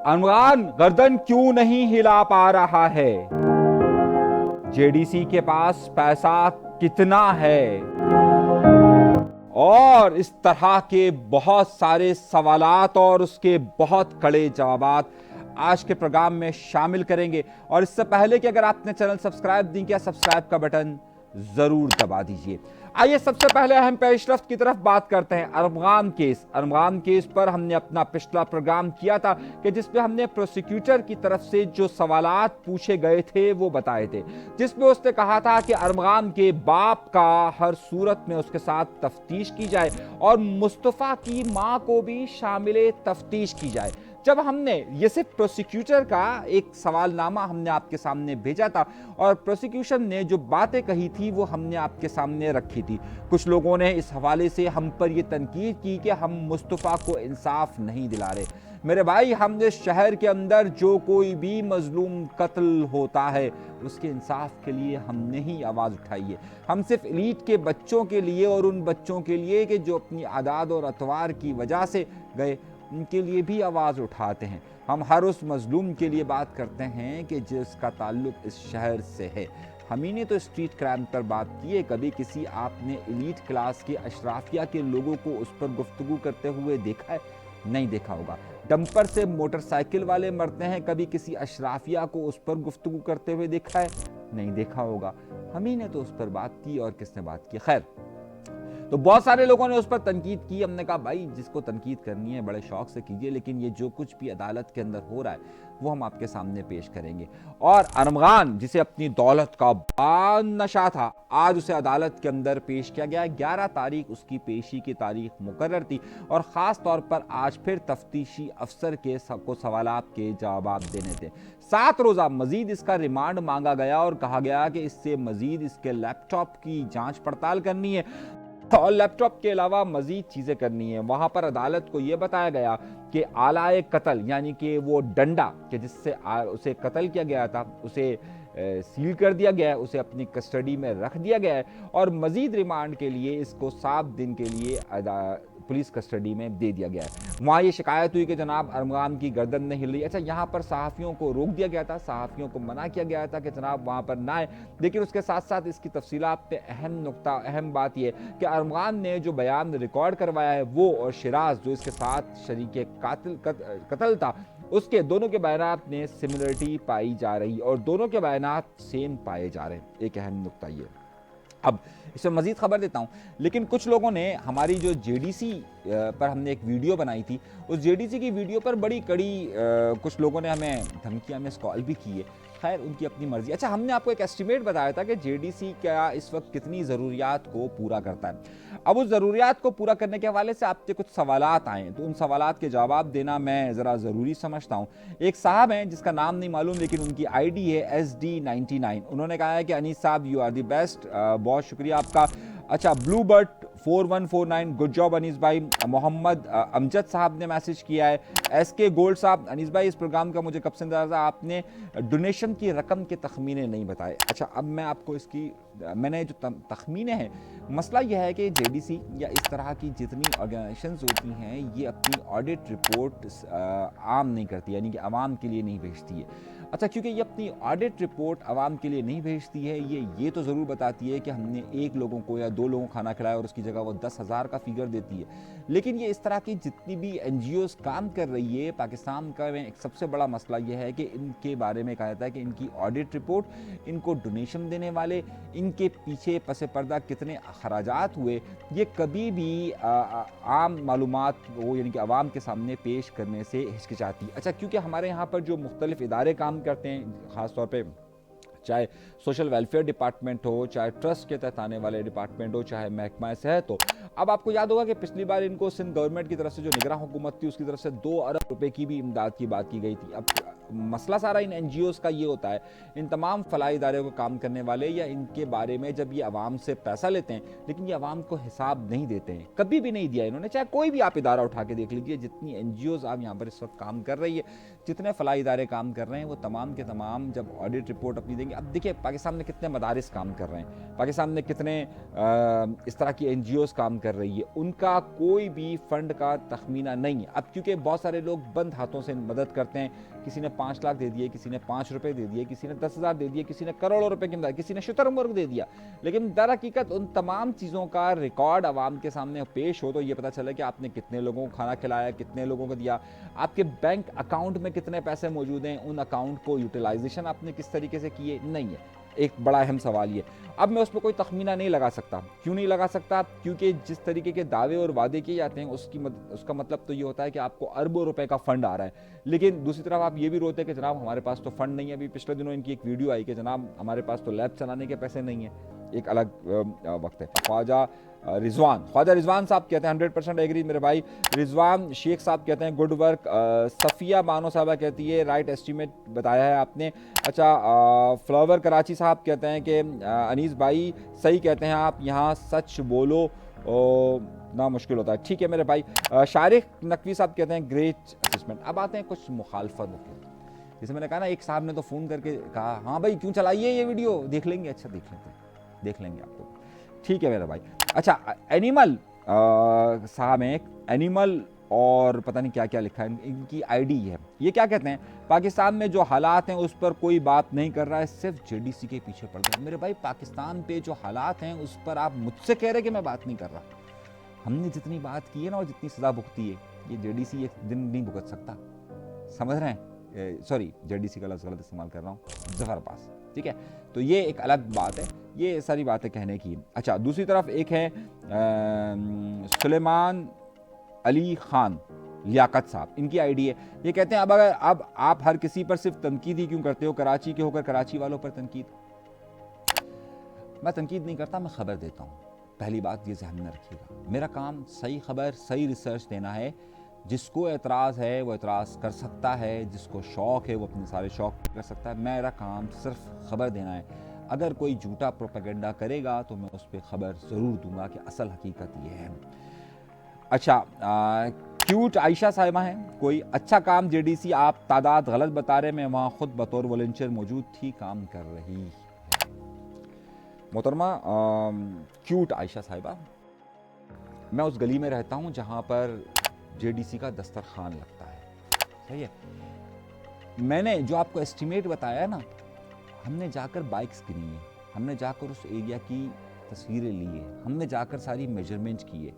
अरमगान गर्दन क्यों नहीं हिला पा रहा है? जेडीसी के पास पैसा कितना है? और इस तरह के बहुत सारे सवालात और उसके बहुत कड़े जवाबात आज के प्रोग्राम में शामिल करेंगे। और इससे पहले कि अगर आपने चैनल सब्सक्राइब नहीं किया, सब्सक्राइब का बटन जरूर दबा दीजिए। आइए सबसे पहले अहम पेशरफ्त की तरफ बात करते हैं। अरमगान केस पर हमने अपना पिछला प्रोग्राम किया था कि जिसमें हमने प्रोसिक्यूटर की तरफ से जो सवालात पूछे गए थे वो बताए थे, जिसमें उसने कहा था कि अरमगान के बाप का हर सूरत में उसके साथ तफ्तीश की जाए और मुस्तफा की मां को भी शामिल तफ्तीश की जाए। जब हमने ये सिर्फ प्रोसिक्यूटर का एक सवालनामा हमने आपके सामने भेजा था और प्रोसिक्यूशन ने जो बातें कही थी वो हमने आपके सामने रखी थी। कुछ लोगों ने इस हवाले से हम पर ये तनकीद की कि हम मुस्तफा को इंसाफ नहीं दिला रहे। मेरे भाई, हमने शहर के अंदर जो कोई भी मजलूम कत्ल होता है उसके इंसाफ के लिए हमने ही आवाज़ उठाई है। हम सिर्फ एलीट के बच्चों के लिए और उन बच्चों के लिए कि जो अपनी आदाद और अतवार की वजह से गए, उनके लिए भी आवाज़ उठाते हैं। हम हर उस मजलूम के लिए बात करते हैं कि जिसका ताल्लुक इस शहर से है। हम ही ने तो स्ट्रीट क्राइम पर बात की है। कभी किसी आपने एलीट क्लास के अशराफिया के लोगों को उस पर गुफ्तगू करते हुए देखा है? नहीं देखा होगा। डंपर से मोटरसाइकिल वाले मरते हैं, कभी किसी अशराफिया को उस पर गुफ्तगू करते हुए देखा है? नहीं देखा होगा। हम ही ने तो उस पर बात की। और किसने बात की? खैर, तो बहुत सारे लोगों ने उस पर तनकीद की। हमने कहा भाई, जिसको तनकीद करनी है बड़े शौक से कीजिए, लेकिन ये जो कुछ भी अदालत के अंदर हो रहा है वो हम आपके सामने पेश करेंगे। और अरमगान, जिसे अपनी दौलत का बड़ा नशा था, आज उसे अदालत के अंदर पेश किया गया। 11 तारीख उसकी पेशी की तारीख मुकर्रर थी और ख़ास तौर पर आज फिर तफ्तीशी अफसर के सबको सवालात के जवाब देने थे। 7 रोज़ा मजीद इसका रिमांड मांगा गया और कहा गया कि इससे मजीद इसके लैपटॉप की जाँच पड़ताल करनी है और लैपटॉप के अलावा मजीद चीज़ें करनी है। वहाँ पर अदालत को यह बताया गया कि आलाए कत्ल, यानी कि वो डंडा कि जिससे उसे कत्ल किया गया था, उसे सील कर दिया गया है, उसे अपनी कस्टडी में रख दिया गया है और मजीद रिमांड के लिए इसको 7 दिन के लिए पुलिस कस्टडी में दे दिया गया है। वहाँ ये शिकायत हुई कि जनाब अरमगान की गर्दन नहीं हिल रही। अच्छा, यहाँ पर सहाफ़ियों को रोक दिया गया था, सहाफ़ियों को मना किया गया था कि जनाब वहाँ पर ना आए। लेकिन उसके साथ साथ इसकी तफसीलात पे अहम बात यह कि अरमगान ने जो बयान रिकॉर्ड करवाया है वो और शिराज जो इसके साथ शरीके कत्ल था, उसके दोनों के बयानात में सिमिलरिटी पाई जा रही और दोनों के बयानात सेम पाए जा रहे हैं। एक अहम नुक्ता ये। अब इसमें मजीद खबर देता हूँ, लेकिन कुछ लोगों ने हमारी जो जेडीसी पर हमने एक वीडियो बनाई थी, उस जेडीसी की वीडियो पर बड़ी कड़ी कुछ लोगों ने हमें धमकियाँ में कॉल भी की है। खैर, उनकी अपनी मर्जी। अच्छा, हमने आपको एक एस्टिमेट बताया था कि जेडीसी क्या इस वक्त कितनी ज़रूरियात को पूरा करता है। अब उस ज़रूरियात को पूरा करने के हवाले से आपके कुछ सवालात आए, तो उन सवालात के जवाब देना मैं ज़रा ज़रूरी समझता हूँ। एक साहब हैं जिसका नाम नहीं मालूम, लेकिन उनकी आईडी है SD99। उन्होंने कहा है कि अनीस साहब, यू आर दी बेस्ट, बहुत शुक्रिया आपका। अच्छा, blue bird 4149, good job Anees भाई। मोहम्मद अमजद साहब ने मैसेज किया है। SK गोल्ड साहब, अनीस भाई इस प्रोग्राम का मुझे कब से इंतजार था, आपने डोनेशन की रकम के तखमीने नहीं बताए। अच्छा, अब मैं आपको इसकी मैंने जो तखमीने हैं, मसला यह है कि जेडीसी या इस तरह की जितनी ऑर्गेनाइजेशंस होती हैं ये अपनी ऑडिट रिपोर्ट आम नहीं करती, यानी कि आवाम के लिए नहीं भेजती है। अच्छा, क्योंकि ये अपनी ऑडिट रिपोर्ट आवाम के लिए नहीं भेजती है, ये तो ज़रूर बताती है कि हमने 1 लोगों को या 2 लोगों को खाना खिलाया और उसकी जगह वो 10,000 का फिगर देती है। लेकिन ये इस तरह की जितनी भी NGOs काम कर रही है पाकिस्तान का, में एक सबसे बड़ा मसला यह है कि इनके बारे में कहा जाता है कि इनकी ऑडिट रिपोर्ट, इनको डोनेशन देने वाले, इनके पीछे पसे पर्दा कितने अखराजात हुए, ये कभी भी आम मालूमात को यानी कि आवाम के सामने पेश करने से हिचकिचाती। अच्छा, क्योंकि हमारे यहाँ पर जो मुख्तलिफ इदारे काम करते हैं, ख़ास तौर पे चाहे सोशल वेलफेयर डिपार्टमेंट हो, चाहे ट्रस्ट के तहत आने वाले डिपार्टमेंट हो, चाहे महकमा सेहत हो। अब आपको याद होगा कि पिछली बार इनको सिंध गवर्नमेंट की तरफ से जो निगरान हुकूमत थी उसकी तरफ से 2 अरब रुपए की भी इमदाद की बात की गई थी। अब मसला सारा इन NGOs का ये होता है, इन तमाम फलाही इदारों को काम करने वाले या इनके बारे में जब ये आवाम से पैसा लेते हैं, लेकिन ये आवाम को हिसाब नहीं देते हैं, कभी भी नहीं दिया इन्होंने। चाहे कोई भी आप इदारा उठा के देख लीजिए, जितनी NGOs आप यहाँ पर इस वक्त काम कर रही है, जितने फलाही इदारे काम कर रहे हैं, वो तमाम के तमाम जब ऑडिट रिपोर्ट अपनी देंगे, अब देखिए पाकिस्तान में कितने मदारिस काम कर रहे हैं, पाकिस्तान में कितने इस तरह की NGOs काम कर रही है, उनका कोई भी फंड का तखमीना नहीं है। अब क्योंकि बहुत सारे लोग बंद हाथों से मदद करते हैं, किसी ने 5 लाख दे दिए, किसी ने 5 रुपए दे दिए, किसी ने 10,000 दे दिए, किसी ने करोड़ों रुपए की मदद, किसी ने शुतुरमुर्ग दे दिया, लेकिन दर हकीकत उन तमाम चीज़ों का रिकॉर्ड आवाम के सामने पेश हो तो ये पता चले कि आपने कितने लोगों को खाना खिलाया, कितने लोगों को दिया, आपके बैंक अकाउंट में कितने पैसे मौजूद हैं, उन अकाउंट को यूटिलाइजेशन आपने किस तरीके से किए, नहीं है। एक बड़ा अहम सवाल ये। अब मैं उस पर कोई तखमीना नहीं लगा सकता। क्यों नहीं लगा सकता? क्योंकि जिस तरीके के दावे और वादे किए जाते हैं उसका मतलब तो ये होता है कि आपको अरबों रुपए का फंड आ रहा है, लेकिन दूसरी तरफ आप ये भी रोते हैं कि जनाब हमारे पास तो फंड नहीं है। अभी पिछले दिनों इनकी एक वीडियो आई कि जनाब हमारे पास तो लैब चलाने के पैसे नहीं है, एक अलग वक्त है। ख्वाजा रिजवान साहब कहते हैं 100% एग्री मेरे भाई। रिजवान शेख साहब कहते हैं गुड वर्क। सफ़िया बानो साहबा कहती है राइट एस्टीमेट बताया है आपने। अच्छा, फ्लावर कराची साहब कहते हैं कि अनीस भाई सही कहते हैं आप, यहाँ सच बोलो ना मुश्किल होता है। ठीक है मेरे भाई। शारिक नकवी साहब कहते हैं ग्रेट असेसमेंट। अब आते हैं कुछ मुखालफतों के, जैसे मैंने कहा ना, एक साहब ने तो फ़ोन करके कहा हाँ भाई क्यों चलाइए ये वीडियो, देख लेंगे। अच्छा देख लेंगे आप तो, ठीक है मेरा भाई। अच्छा, एनिमल साहब हैं, एनिमल और पता नहीं क्या क्या लिखा है, इनकी आईडी है। ये क्या कहते हैं, पाकिस्तान में जो हालात हैं उस पर कोई बात नहीं कर रहा है, सिर्फ JDC के पीछे पड़ गया। मेरे भाई पाकिस्तान पे जो हालात हैं उस पर आप मुझसे कह रहे कि मैं बात नहीं कर रहा। हमने जितनी बात की है ना और जितनी सज़ा भुगती है, ये JDC एक दिन नहीं भुगत सकता, समझ रहे हैं? सॉरी, JDC का लफ्ज़ गलत इस्तेमाल कर रहा हूँ, ज़फ़र अब्बास, ठीक है। तो ये एक अलग बात है, ये सारी बातें कहने की। अच्छा, दूसरी तरफ एक है सुलेमान अली खान लियाकत साहब, इनकी आईडी है। ये कहते हैं अब आप हर किसी पर सिर्फ तनकीद ही क्यों करते हो, कराची के होकर कराची वालों पर तनकीद। मैं तनकीद नहीं करता, मैं खबर देता हूँ। पहली बात ये ध्यान में रखिएगा, मेरा काम सही खबर सही रिसर्च देना है। जिसको एतराज़ है वो एतराज़ कर सकता है, जिसको शौक़ है वो अपने सारे शौक़ कर सकता है। मेरा काम सिर्फ खबर देना है। अगर कोई झूठा प्रोपेगेंडा करेगा तो मैं उस पर ख़बर ज़रूर दूंगा कि असल हकीकत ये है। अच्छा, क्यूट आयशा साहिबा हैं, कोई अच्छा काम JDC आप तादाद गलत बता रहे, मैं वहाँ ख़ुद बतौर वॉलंटियर मौजूद थी, काम कर रही है। मोहतरमा क्यूट आयशा साहिबा, मैं उस गली में रहता हूँ जहाँ पर JDC का दस्तरखान लगता है, सही है। मैंने जो आपको एस्टीमेट बताया है ना, हमने जाकर बाइक्स गिनी है, हमने जाकर उस एरिया की तस्वीरें ली है, हमने जाकर सारी मेजरमेंट की है।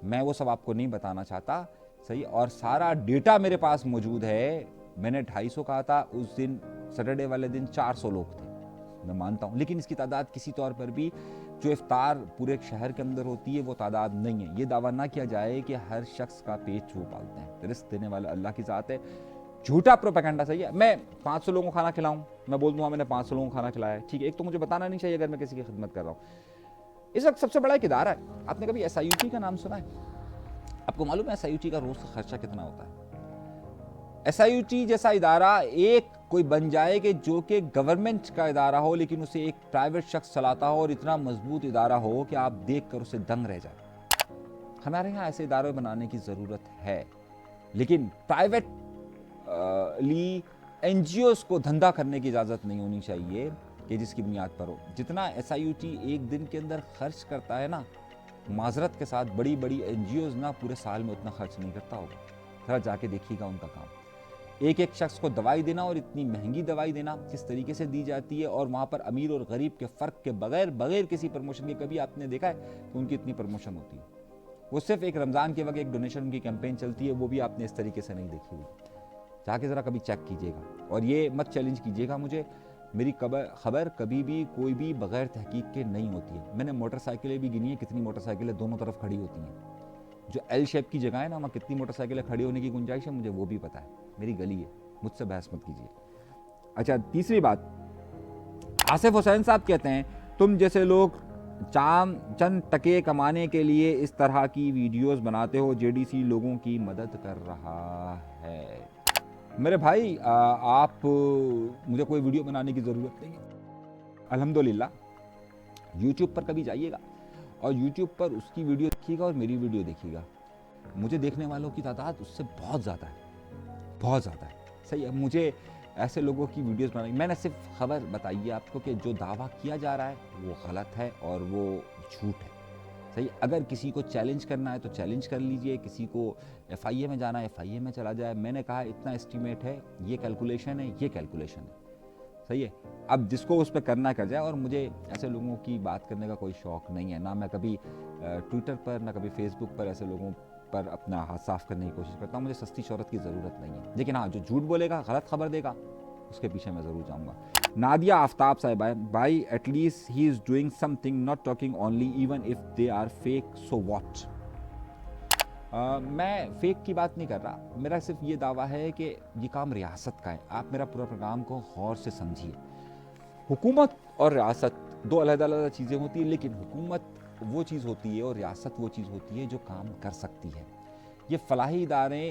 मैं वो सब आपको नहीं बताना चाहता, सही। और सारा डेटा मेरे पास मौजूद है। मैंने 250 कहा था, उस दिन सैटरडे वाले दिन 400 लोग थे, मैं मानता हूँ, लेकिन इसकी तादाद किसी तौर पर भी जो इफ्तार पूरे शहर के अंदर होती है वो तादाद नहीं है। ये दावा ना किया जाए कि हर शख्स का पेट वो पालते हैं, रिस्क देने वाला अल्लाह की ज़ात है। झूठा प्रोपेगेंडा सही है। मैं 500 लोगों को खाना खिलाऊं, मैं बोल दूंगा मैंने 500 लोगों को खाना खिलाया है, ठीक है। एक तो मुझे बताना नहीं चाहिए अगर मैं किसी की खिदमत कर रहा हूँ। इस वक्त सबसे बड़ा एक इदारा है, आपने कभी SIUT का नाम सुना है? आपको मालूम है SIUT का रोज़ का खर्चा कितना होता है? SIUT जैसा इदारा एक कोई बन जाए कि जो कि गवर्नमेंट का इदारा हो, लेकिन उसे एक प्राइवेट शख्स चलाता हो और इतना मजबूत इदारा हो कि आप देख कर उसे दंग रह जाए। हमारे यहाँ ऐसे इदारे बनाने की ज़रूरत है, लेकिन प्राइवेट NGOs को धंधा करने की इजाज़त नहीं होनी चाहिए कि जिसकी बुनियाद पर हो। जितना SIUT एक दिन के अंदर खर्च करता है ना, माजरत के साथ बड़ी बड़ी NGOs ना पूरे साल में उतना खर्च नहीं करता होगा। थोड़ा जाके देखिएगा उनका काम। एक एक शख्स को दवाई देना, और इतनी महंगी दवाई देना किस तरीके से दी जाती है, और वहाँ पर अमीर और गरीब के फ़र्क के बगैर किसी प्रमोशन के कभी आपने देखा है कि उनकी इतनी प्रमोशन होती है? वो सिर्फ एक रमज़ान के वक्त एक डोनेशन की कैंपेन चलती है, वो भी आपने इस तरीके से नहीं देखी हुई। जाके ज़रा कभी चेक कीजिएगा, और ये मत चैलेंज कीजिएगा मुझे, मेरी खबर कभी भी कोई भी बग़ैर तहकीक के नहीं होती है। मैंने मोटरसाइकिलें भी गिनी है, कितनी मोटरसाइकिलें दोनों तरफ खड़ी होती हैं। जो L शेप की जगह है ना, वहाँ कितनी मोटरसाइकिलें खड़ी होने की गुंजाइश है मुझे वो भी पता है, मेरी गली है, मुझसे बहस मत कीजिए। अच्छा, तीसरी बात, आसिफ हुसैन साहब कहते हैं तुम जैसे लोग चंद टके कमाने के लिए इस तरह की वीडियोस बनाते हो, JDC लोगों की मदद कर रहा है। میرے بھائی آپ مجھے کوئی ویڈیو بنانے کی ضرورت نہیں ہے، الحمدللہ یوٹیوب پر کبھی جائیے گا اور یوٹیوب پر اس کی ویڈیو دیکھیے گا اور میری ویڈیو دیکھیے گا، مجھے دیکھنے والوں کی تعداد اس سے بہت زیادہ ہے، بہت زیادہ ہے، صحیح ہے۔ مجھے ایسے لوگوں کی ویڈیوز بنائی، میں نے صرف خبر بتائی ہے آپ کو کہ جو دعویٰ کیا جا رہا ہے وہ غلط ہے اور وہ جھوٹ ہے، صحیح۔ اگر کسی کو چیلنج کرنا ہے تو چیلنج کر لیجئے، کسی کو ایف آئی اے میں جانا ہے ایف آئی اے میں چلا جائے، میں نے کہا اتنا اسٹیمیٹ ہے، یہ کیلکولیشن ہے، یہ کیلکولیشن ہے، صحیح ہے۔ اب جس کو اس پہ کرنا کر جائے، اور مجھے ایسے لوگوں کی بات کرنے کا کوئی شوق نہیں ہے، نہ میں کبھی ٹویٹر پر نہ کبھی فیس بک پر ایسے لوگوں پر اپنا ہاتھ صاف کرنے کی کوشش کرتا ہوں، مجھے سستی شہرت کی ضرورت نہیں ہے، لیکن ہاں جو جھوٹ بولے گا، غلط خبر دے گا، اس کے پیچھے میں ضرور جاؤں گا۔ نادیہ آفتاب صاحب بھائی at least he is doing something not talking only even if they are fake so what. میں فیک کی بات نہیں کر رہا، میرا صرف یہ دعویٰ ہے کہ یہ کام ریاست کا ہے، آپ میرا پورا پروگرام کو غور سے سمجھیے۔ حکومت اور ریاست دو علیحدہ علیحدہ چیزیں ہوتی ہیں، لیکن حکومت وہ چیز ہوتی ہے اور ریاست وہ چیز ہوتی ہے جو کام کر سکتی ہے۔ یہ فلاحی ادارے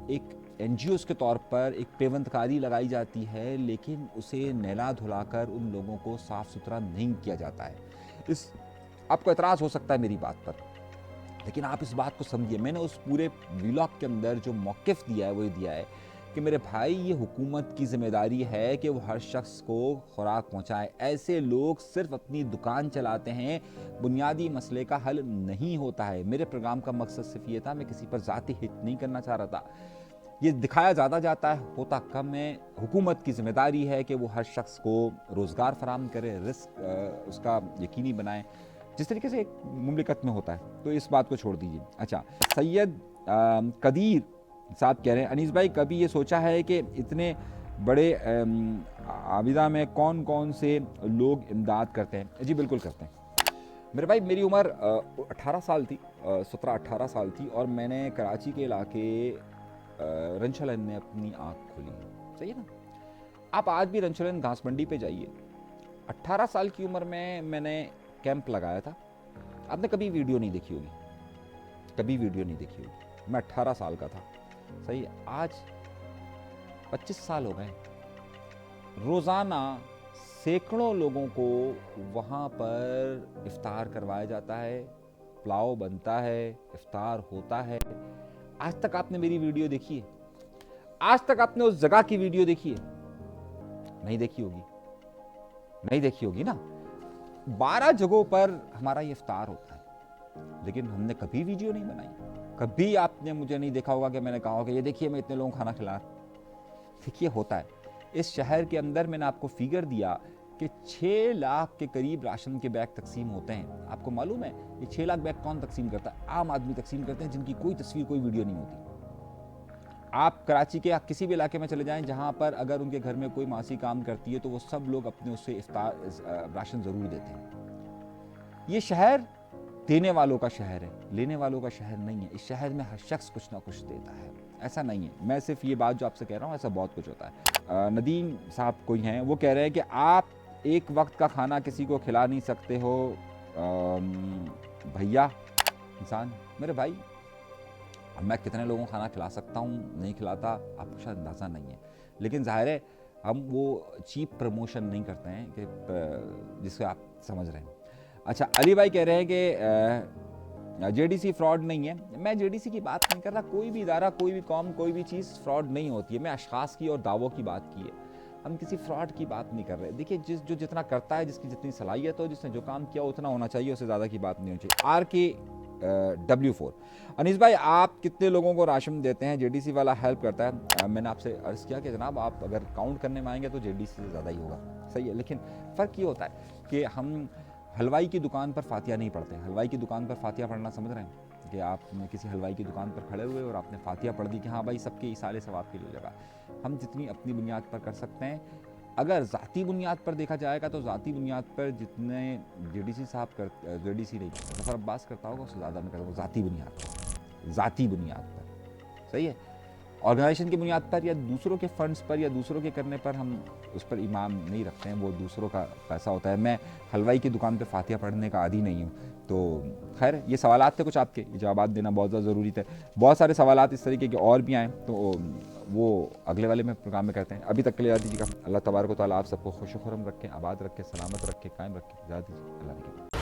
ایک این جی اوز کے طور پر ایک پیوندکاری لگائی جاتی ہے، لیکن اسے نہلا دھلا کر ان لوگوں کو صاف ستھرا نہیں کیا جاتا ہے۔ آپ کو اعتراض ہو سکتا ہے میری بات پر، لیکن آپ اس بات کو سمجھیے، میں نے اس پورے ویلاگ کے اندر جو موقف دیا ہے وہ یہ دیا ہے کہ میرے بھائی یہ حکومت کی ذمہ داری ہے کہ وہ ہر شخص کو خوراک پہنچائے۔ ایسے لوگ صرف اپنی دکان چلاتے ہیں، بنیادی مسئلے کا حل نہیں ہوتا ہے۔ میرے پروگرام کا مقصد صرف یہ تھا، میں کسی پر ذاتی ہٹ نہیں کرنا چاہ رہا تھا۔ یہ دکھایا زیادہ جاتا ہے، ہوتا کم ہے۔ حکومت کی ذمہ داری ہے کہ وہ ہر شخص کو روزگار فراہم کرے، رزق اس کا یقینی بنائے، جس طریقے سے ایک مملکت میں ہوتا ہے، تو اس بات کو چھوڑ دیجیے۔ اچھا، سید قدیر صاحب کہہ رہے ہیں انیس بھائی کبھی یہ سوچا ہے کہ اتنے بڑے عابدہ میں کون کون سے لوگ امداد کرتے ہیں؟ جی بالکل کرتے ہیں میرے بھائی، میری عمر 18 سال تھی، 17-18 سال تھی، اور میں نے کراچی کے علاقے رنچلن میں اپنی آنکھ کھولی، صحیح ہے نا۔ آپ آج بھی رنچلن گھاس منڈی پہ جائیے، 18 سال کی عمر میں نے کیمپ لگایا تھا، آپ نے کبھی ویڈیو نہیں دیکھی ہوگی، کبھی ویڈیو نہیں دیکھی ہوگی، میں 18 سال کا تھا، صحیح ہے۔ آج 25 سال ہو گئے، روزانہ سینکڑوں لوگوں کو وہاں پر افطار کروایا جاتا ہے، پلاؤ بنتا ہے، افطار ہوتا ہے۔ آج تک آپ نے میری ویڈیو دیکھی ہے؟ آج تک آپ نے اس جگہ کی ویڈیو دیکھی ہے؟ نہیں دیکھی ہوگی، نہیں دیکھی ہوگی نا۔ 12 جگہوں پر ہمارا یہ افطار ہوتا ہے، لیکن ہم نے کبھی ویڈیو نہیں بنائی، کبھی آپ نے مجھے نہیں دیکھا ہوگا کہ میں نے کہا ہوگا کہ یہ دیکھیے میں اتنے لوگوں کو کھانا کھلا رہا۔ دیکھیے ہوتا ہے اس شہر کے اندر، میں نے آپ کو فیگر دیا کہ 6 لاکھ کے قریب راشن کے بیگ تقسیم ہوتے ہیں۔ آپ کو معلوم ہے یہ 6 لاکھ بیگ کون تقسیم کرتا ہے؟ عام آدمی تقسیم کرتے ہیں، جن کی کوئی تصویر کوئی ویڈیو نہیں ہوتی۔ آپ کراچی کے کسی بھی علاقے میں چلے جائیں جہاں پر اگر ان کے گھر میں کوئی ماسی کام کرتی ہے تو وہ سب لوگ اپنے اس سے راشن ضرور دیتے ہیں۔ یہ شہر دینے والوں کا شہر ہے، لینے والوں کا شہر نہیں ہے۔ اس شہر میں ہر شخص کچھ نہ کچھ دیتا ہے، ایسا نہیں ہے۔ میں صرف یہ بات جو آپ سے کہہ رہا ہوں، ایسا بہت کچھ ہوتا ہے۔ ندیم صاحب کوئی ہیں، وہ کہہ رہے ہیں کہ آپ ایک وقت کا کھانا کسی کو کھلا نہیں سکتے ہو بھیا انسان۔ میرے بھائی میں کتنے لوگوں کو کھانا کھلا سکتا ہوں، نہیں کھلاتا، آپ کو شاید اندازہ نہیں ہے، لیکن ظاہر ہے ہم وہ چیپ پروموشن نہیں کرتے ہیں کہ جس سے آپ سمجھ رہے ہیں۔ اچھا، علی بھائی کہہ رہے ہیں کہ جے ڈی سی فراڈ نہیں ہے۔ میں جے ڈی سی کی بات نہیں کر رہا، کوئی بھی ادارہ، کوئی بھی قوم، کوئی بھی چیز فراڈ نہیں ہوتی ہے۔ میں اشخاص کی اور دعووں کی بات کی ہے، ہم کسی فراڈ کی بات نہیں کر رہے۔ دیکھیے جو جتنا کرتا ہے، جس کی جتنی صلاحیت ہو، جس نے جو کام کیا اتنا ہونا چاہیے، اس سے زیادہ کی بات نہیں ہونی چاہیے۔ RKW4 انیس بھائی آپ کتنے لوگوں کو راشن دیتے ہیں؟ جے ڈی سی والا ہیلپ کرتا ہے؟ میں نے آپ سے عرض کیا کہ جناب آپ اگر کاؤنٹ کرنے میں آئیں گے تو جے ڈی سی سے زیادہ ہی ہوگا، صحیح ہے، لیکن فرق یہ ہوتا ہے کہ ہم حلوائی کی دکان پر فاتحہ نہیں پڑھتے ہیں۔ حلوائی کی دکان پر فاتحہ پڑھنا سمجھ رہے ہیں کہ آپ کسی حلوائی کی دکان پر کھڑے ہوئے اور آپ نے فاتحہ پڑھ دی کہ ہاں بھائی سب کے ایصال ثواب کے لیے جگہ۔ ہم جتنی اپنی بنیاد پر کر سکتے ہیں، اگر ذاتی بنیاد پر دیکھا جائے گا تو ذاتی بنیاد پر جتنے جے ڈی سی صاحب جے ڈی سی نہیں ظفر عباس کرتا ہوگا اس سے زیادہ میں کرتا ہوں ذاتی بنیاد پر، ذاتی بنیاد پر، صحیح ہے۔ آرگنائزیشن کی بنیاد پر یا دوسروں کے فنڈز پر یا دوسروں کے کرنے پر ہم اس پر ایمان نہیں رکھتے ہیں، وہ دوسروں کا پیسہ ہوتا ہے۔ میں حلوائی کی دکان پہ فاتحہ پڑھنے کا عادی نہیں ہوں۔ تو خیر یہ سوالات تھے کچھ آپ کے، جوابات دینا بہت زیادہ ضروری تھے۔ بہت سارے سوالات اس طریقے کے اور بھی آئیں تو وہ اگلے والے میں پروگرام میں کرتے ہیں. ابھی تک کے لیے اجازت دیجیے گا. اللہ تبارک و تعالیٰ آپ سب کو خوش و خرم رکھے, آباد رکھے, سلامت رکھے, قائم رکھے. اجازت دیجیے. اللہ حافظ.